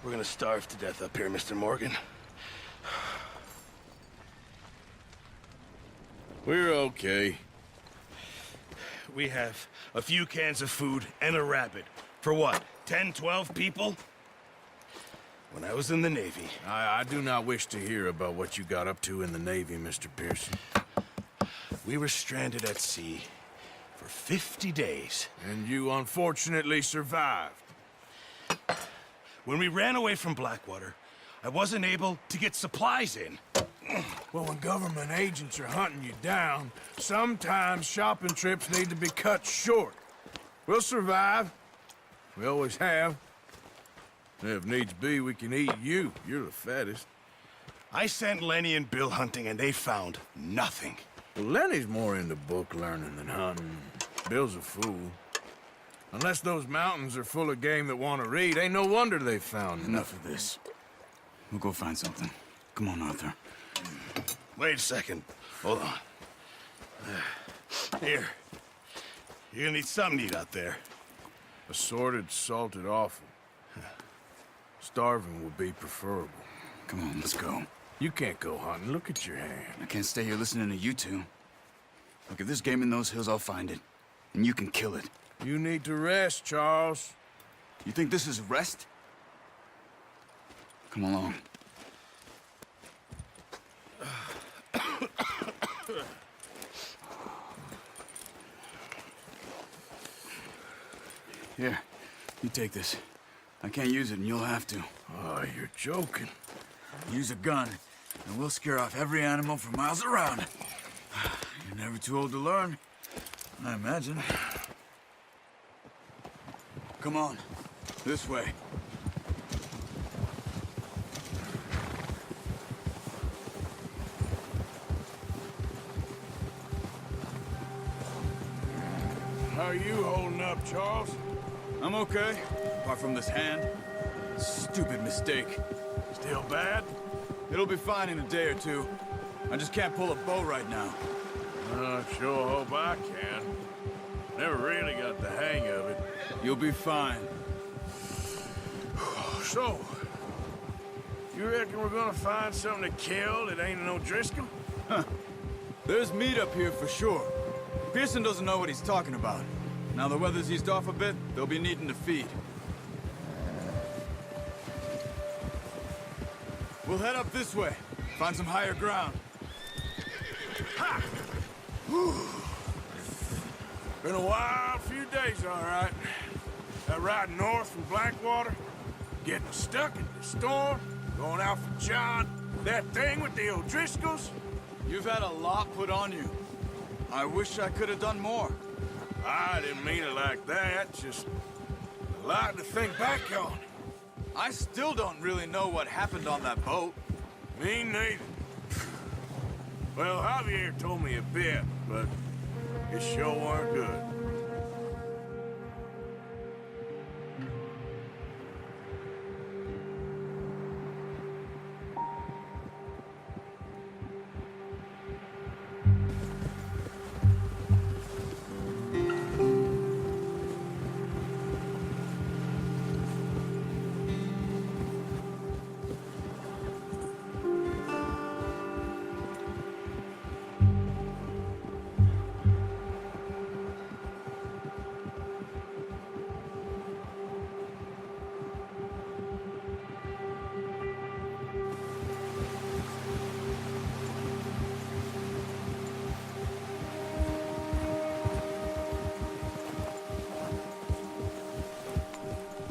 We're gonna starve to death up here, Mr. Morgan. We're okay. We have a few cans of food and a rabbit. For what, 10, 12 people? When I was in the Navy... I do not wish to hear about what you got up to in the Navy, Mr. Pearson. We were stranded at sea for 50 days. And you unfortunately survived. When we ran away from Blackwater, I wasn't able to get supplies in. Well, when government agents are hunting you down, sometimes shopping trips need to be cut short. We'll survive. We always have. If needs be, we can eat you. You're the fattest. I sent Lenny and Bill hunting, and they found nothing. Well, Lenny's more into book learning than hunting. Bill's a fool. Unless those mountains are full of game that want to read, ain't no wonder they found Enough of this. We'll go find something. Come on, Arthur. Wait a second. Hold on. Here. You're gonna need something to eat out there. Assorted, salted offal. Starving would be preferable. Come on, let's go. You can't go hunting. Look at your hand. I can't stay here listening to you two. Look, if there's game in those hills, I'll find it. And you can kill it. You need to rest, Charles. You think this is rest? Come along. Here, you take this. I can't use it, and you'll have to. Oh, you're joking. Use a gun, and we'll scare off every animal for miles around. You're never too old to learn, I imagine. Come on, this way. How are you holding up, Charles? I'm okay, apart from this hand. Stupid mistake. Still bad? It'll be fine in a day or two. I just can't pull a bow right now. I sure hope I can. Never really got the hang of it. You'll be fine. So, you reckon we're gonna find something to kill that ain't no Driscoll? There's meat up here for sure. Pearson doesn't know what he's talking about. Now the weather's eased off a bit, they'll be needing to feed. We'll head up this way. Find some higher ground. Ha! Whew. Been a wild few days, all right. That ride north from Blackwater, getting stuck in the storm, going out for John, that thing with the O'Driscolls. You've had a lot put on you. I wish I could have done more. I didn't mean it like that, just a lot to think back on. I still don't really know what happened on that boat. Me neither. Well, Javier told me a bit, but it sure weren't good.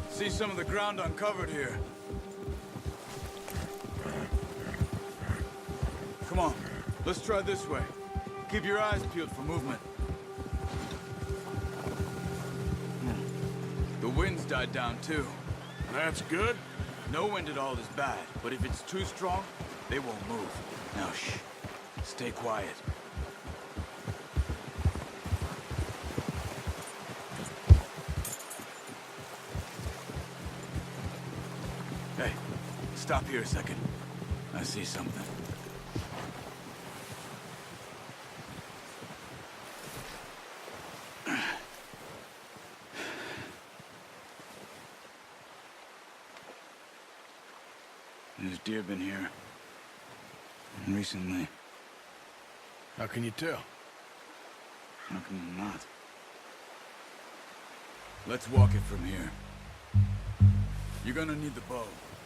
See some of the ground uncovered here. Come on, let's try this way. Keep your eyes peeled for movement. The wind's died down too. That's good. No wind at all is bad, but if it's too strong, they won't move. Now shh, stay quiet. Hey, stop here a second. I see something. There's deer been here. And recently. How can you tell? How can you not? Let's walk it from here. You're gonna need the bow.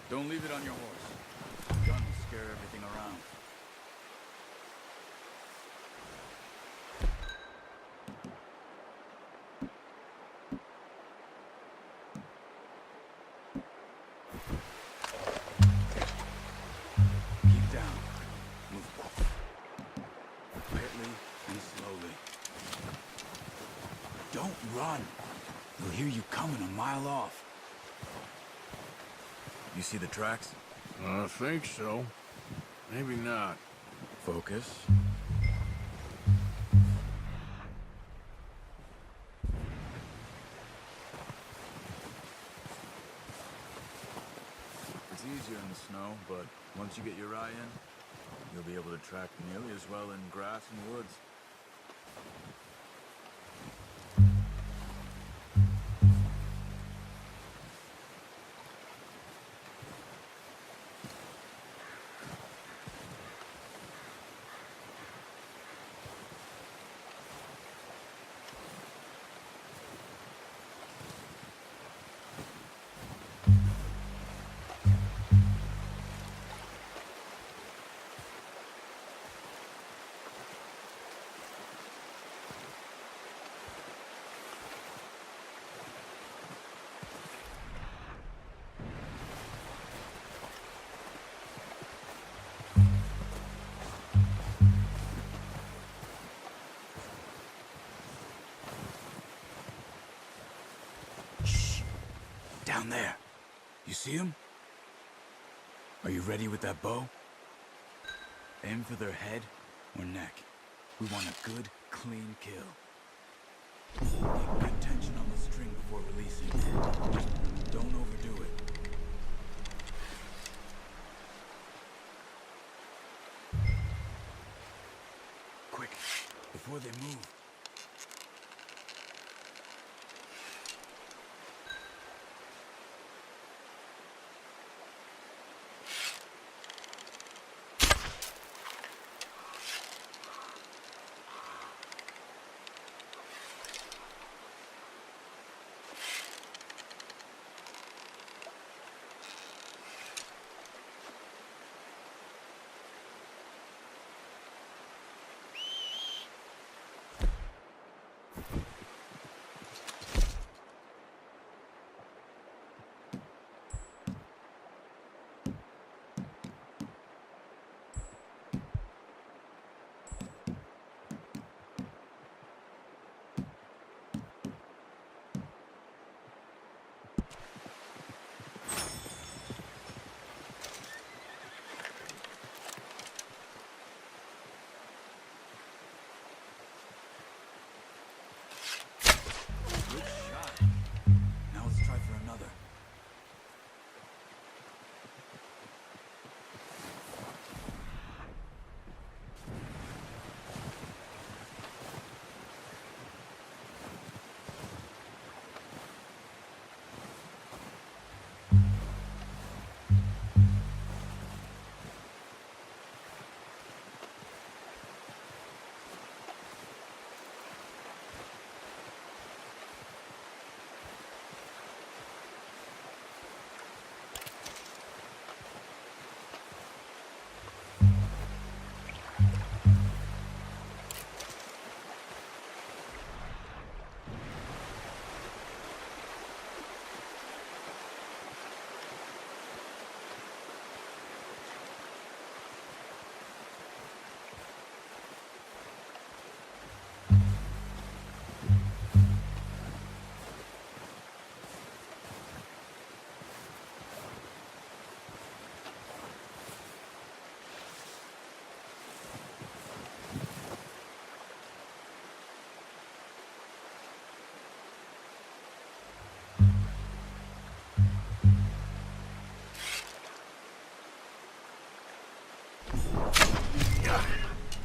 Don't leave it on your horse. The gun will scare everything around. Keep down. Move quietly and slowly. Don't run. They'll hear you coming a mile off. You see the tracks? I think so. Maybe not. Focus. It's easier in the snow, but once you get your eye in, you'll be able to track nearly as well in grass and woods. Down there. You see him? Are you ready with that bow? Aim for their head or neck. We want a good, clean kill. Keep good tension on the string before releasing. Don't overdo it. Quick, before they move. Good shot. Now let's try for another.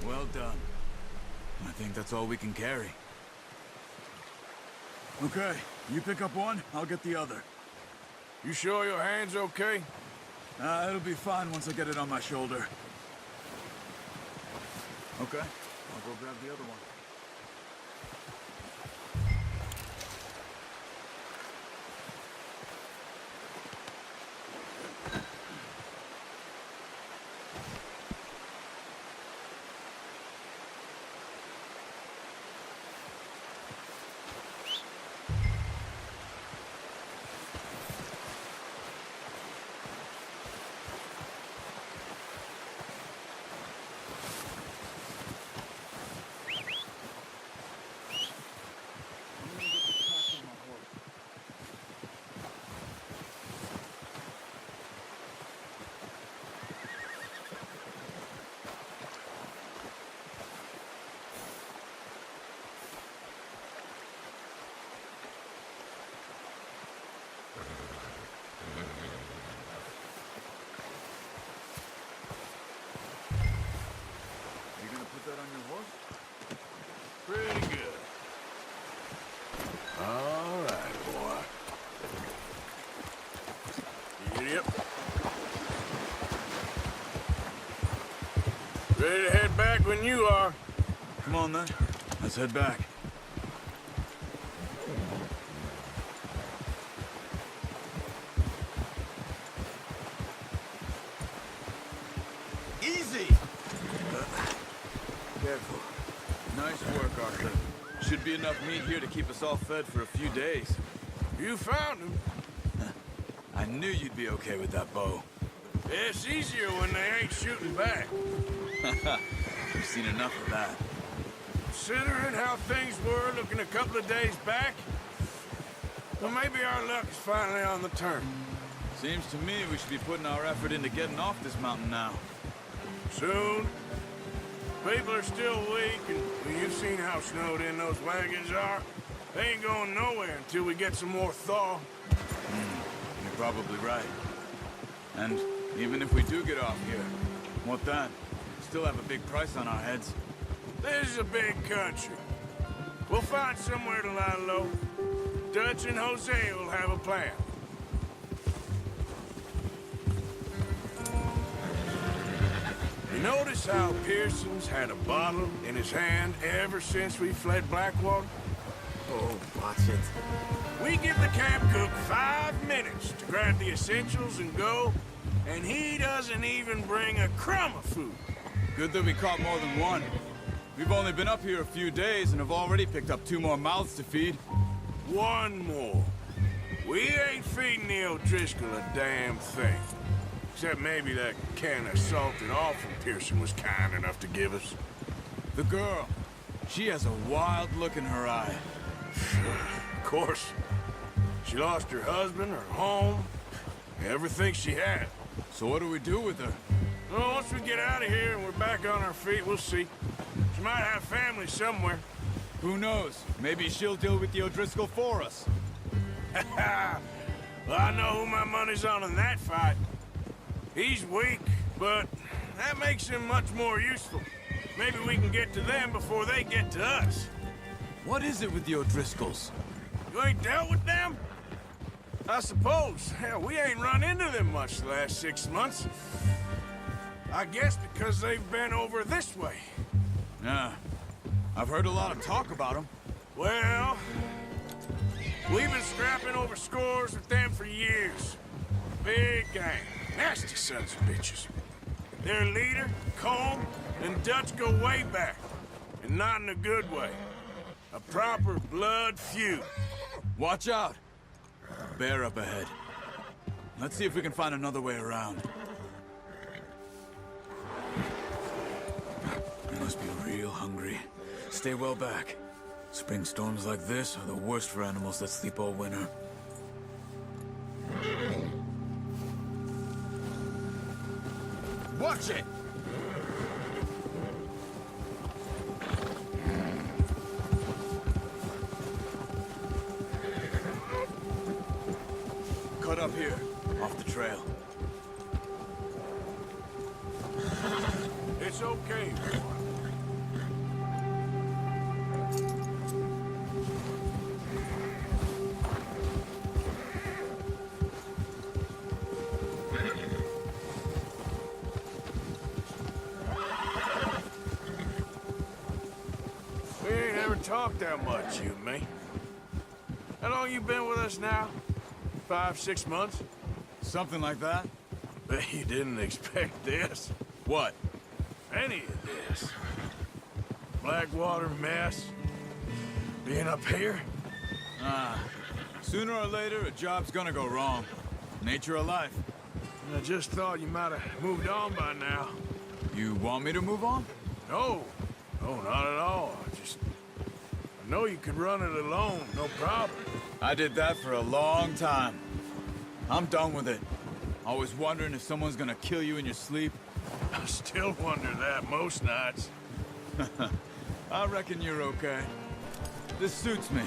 Well done. I think that's all we can carry. Okay, you pick up one, I'll get the other. You sure your hand's okay? It'll be fine once I get it on my shoulder. Okay, I'll go grab the other one. That on your horse? Pretty good. All right, boy. Yep. Ready to head back when you are. Come on, then. Let's head back. Easy! Careful. Nice work, Arthur. Should be enough meat here to keep us all fed for a few days. You found him. I knew you'd be okay with that bow. It's easier when they ain't shooting back. We've seen enough of that. Considering how things were looking a couple of days back, well, maybe our luck is finally on the turn. Seems to me we should be putting our effort into getting off this mountain now. Soon. People are still weak, and well, you've seen how snowed in those wagons are. They ain't going nowhere until we get some more thaw. You're probably right. And even if we do get off here, what then? Still have a big price on our heads. This is a big country. We'll find somewhere to lie low. Dutch and Jose will have a plan. You notice how Pearson's had a bottle in his hand ever since we fled Blackwater? Oh, watch it. We give the camp cook 5 minutes to grab the essentials and go, and he doesn't even bring a crumb of food. Good that we caught more than one. We've only been up here a few days and have already picked up 2 more mouths to feed. One more. We ain't feeding the O'Driscoll a damn thing. Except maybe that can of salted offal Pearson was kind enough to give us. The girl, she has a wild look in her eye. Of course. She lost her husband, her home, everything she had. So what do we do with her? Well, once we get out of here and we're back on our feet, we'll see. She might have family somewhere. Who knows? Maybe she'll deal with the O'Driscoll for us. Well, I know who my money's on in that fight. He's weak, but that makes him much more useful. Maybe we can get to them before they get to us. What is it with the O'Driscolls? You ain't dealt with them? I suppose. Hell, we ain't run into them much the last 6 months. I guess because they've been over this way. Yeah. I've heard a lot of talk about them. Well, we've been scrapping over scores with them for years. Big gang. Nasty sons of bitches. Their leader, Colm, and Dutch go way back. And not in a good way. A proper blood feud. Watch out! Bear up ahead. Let's see if we can find another way around. You must be real hungry. Stay well back. Spring storms like this are the worst for animals that sleep all winter. Watch it! Cut up here, off the trail. It's okay, boy. talk that much, you and me. How long you been with us now? 5, 6 months? Something like that? Bet you didn't expect this. What? Any of this. Blackwater mess. Being up here? Sooner or later, a job's gonna go wrong. Nature of life. I just thought you might have moved on by now. You want me to move on? No. No, not at all. I know you could run it alone, no problem. I did that for a long time. I'm done with it. Always wondering if someone's gonna kill you in your sleep. I still wonder that most nights. I reckon you're okay. This suits me.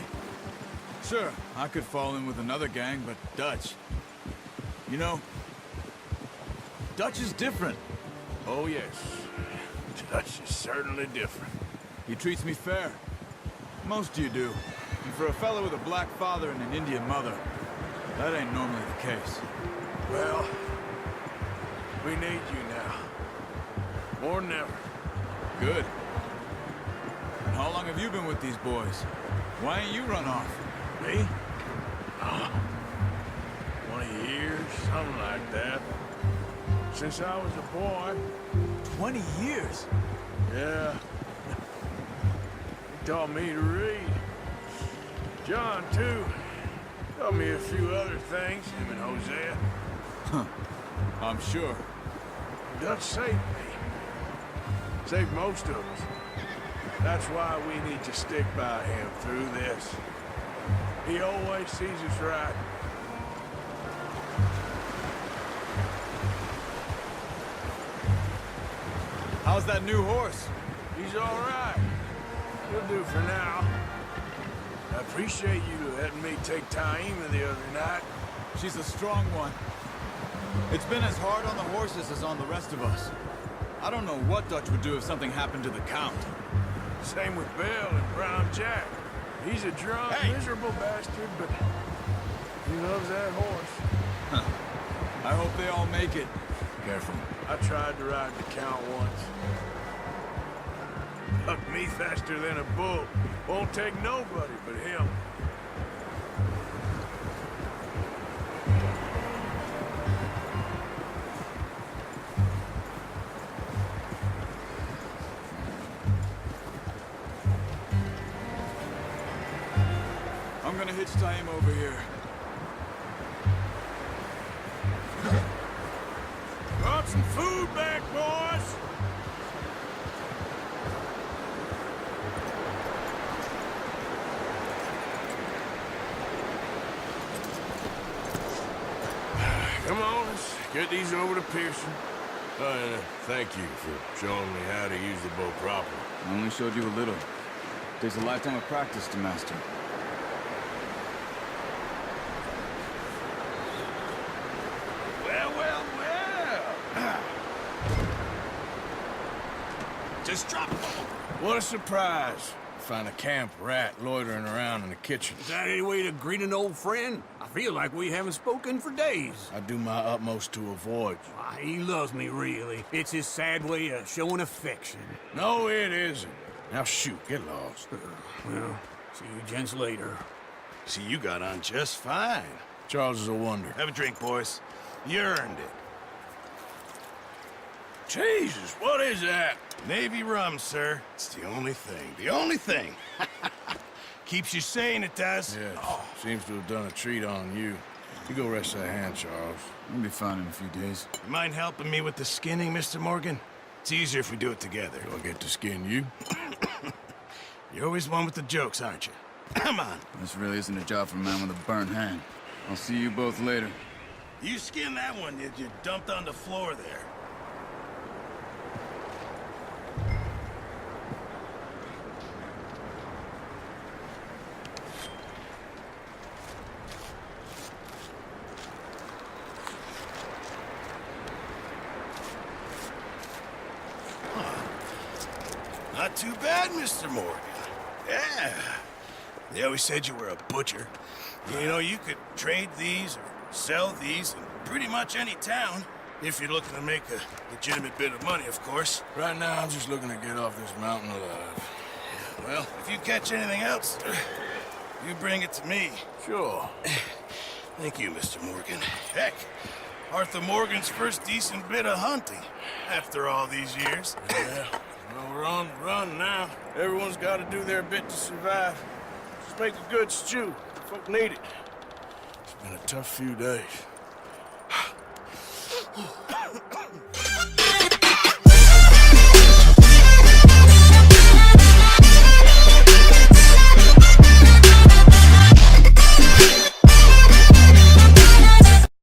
Sure, I could fall in with another gang, but Dutch... You know, Dutch is different. Oh, yes. Dutch is certainly different. He treats me fair. Most of you do. And for a fellow with a black father and an Indian mother, that ain't normally the case. Well, we need you now. More than ever. Good. And how long have you been with these boys? Why ain't you run off? Me? 20 years, something like that. Since I was a boy. 20 years? Yeah. He taught me to read. John, too. Taught me a few other things, him and Hosea. I'm sure. Dutch saved me. Saved most of us. That's why we need to stick by him through this. He always sees us right. How's that new horse? He's all right. He'll do for now. I appreciate you letting me take Taima the other night. She's a strong one. It's been as hard on the horses as on the rest of us. I don't know what Dutch would do if something happened to the Count. Same with Bill and Brown Jack. He's a drunk, miserable bastard, but he loves that horse. I hope they all make it. Careful. I tried to ride the Count once. Bucked me faster than a bull. Won't take nobody but him. I'm gonna hitch Taima over here. Brought some food back, boys! Come on, let's get these over to Pearson. And thank you for showing me how to use the bow properly. I only showed you a little. Takes a lifetime of practice to master. Well, well, well. Just drop it. What a surprise. Find a camp rat loitering around in the kitchen. Is that any way to greet an old friend? I feel like we haven't spoken for days. I do my utmost to avoid you. Why, he loves me, really. It's his sad way of showing affection. No, it isn't. Now shoot, get lost. Well, see you gents later. See, you got on just fine. Charles is a wonder. Have a drink, boys. You earned it. Jesus, what is that? Navy rum, sir. It's the only thing. The only thing. Keeps you sane, it does. Yes, seems to have done a treat on you. You go rest that hand, Charles. I'll be fine in a few days. You mind helping me with the skinning, Mr. Morgan? It's easier if we do it together. Do I get to skin you? You're always one with the jokes, aren't you? Come on. This really isn't a job for a man with a burnt hand. I'll see you both later. You skinned that one you dumped on the floor there. Not too bad, Mr. Morgan. Yeah. They always said you were a butcher. You know, you could trade these or sell these in pretty much any town. If you're looking to make a legitimate bit of money, of course. Right now, I'm just looking to get off this mountain alive. Well, if you catch anything else, you bring it to me. Sure. Thank you, Mr. Morgan. Heck, Arthur Morgan's first decent bit of hunting after all these years. Yeah, well, we're on the run now. Everyone's got to do their bit to survive. Just make a good stew. Folk need it. It's been a tough few days.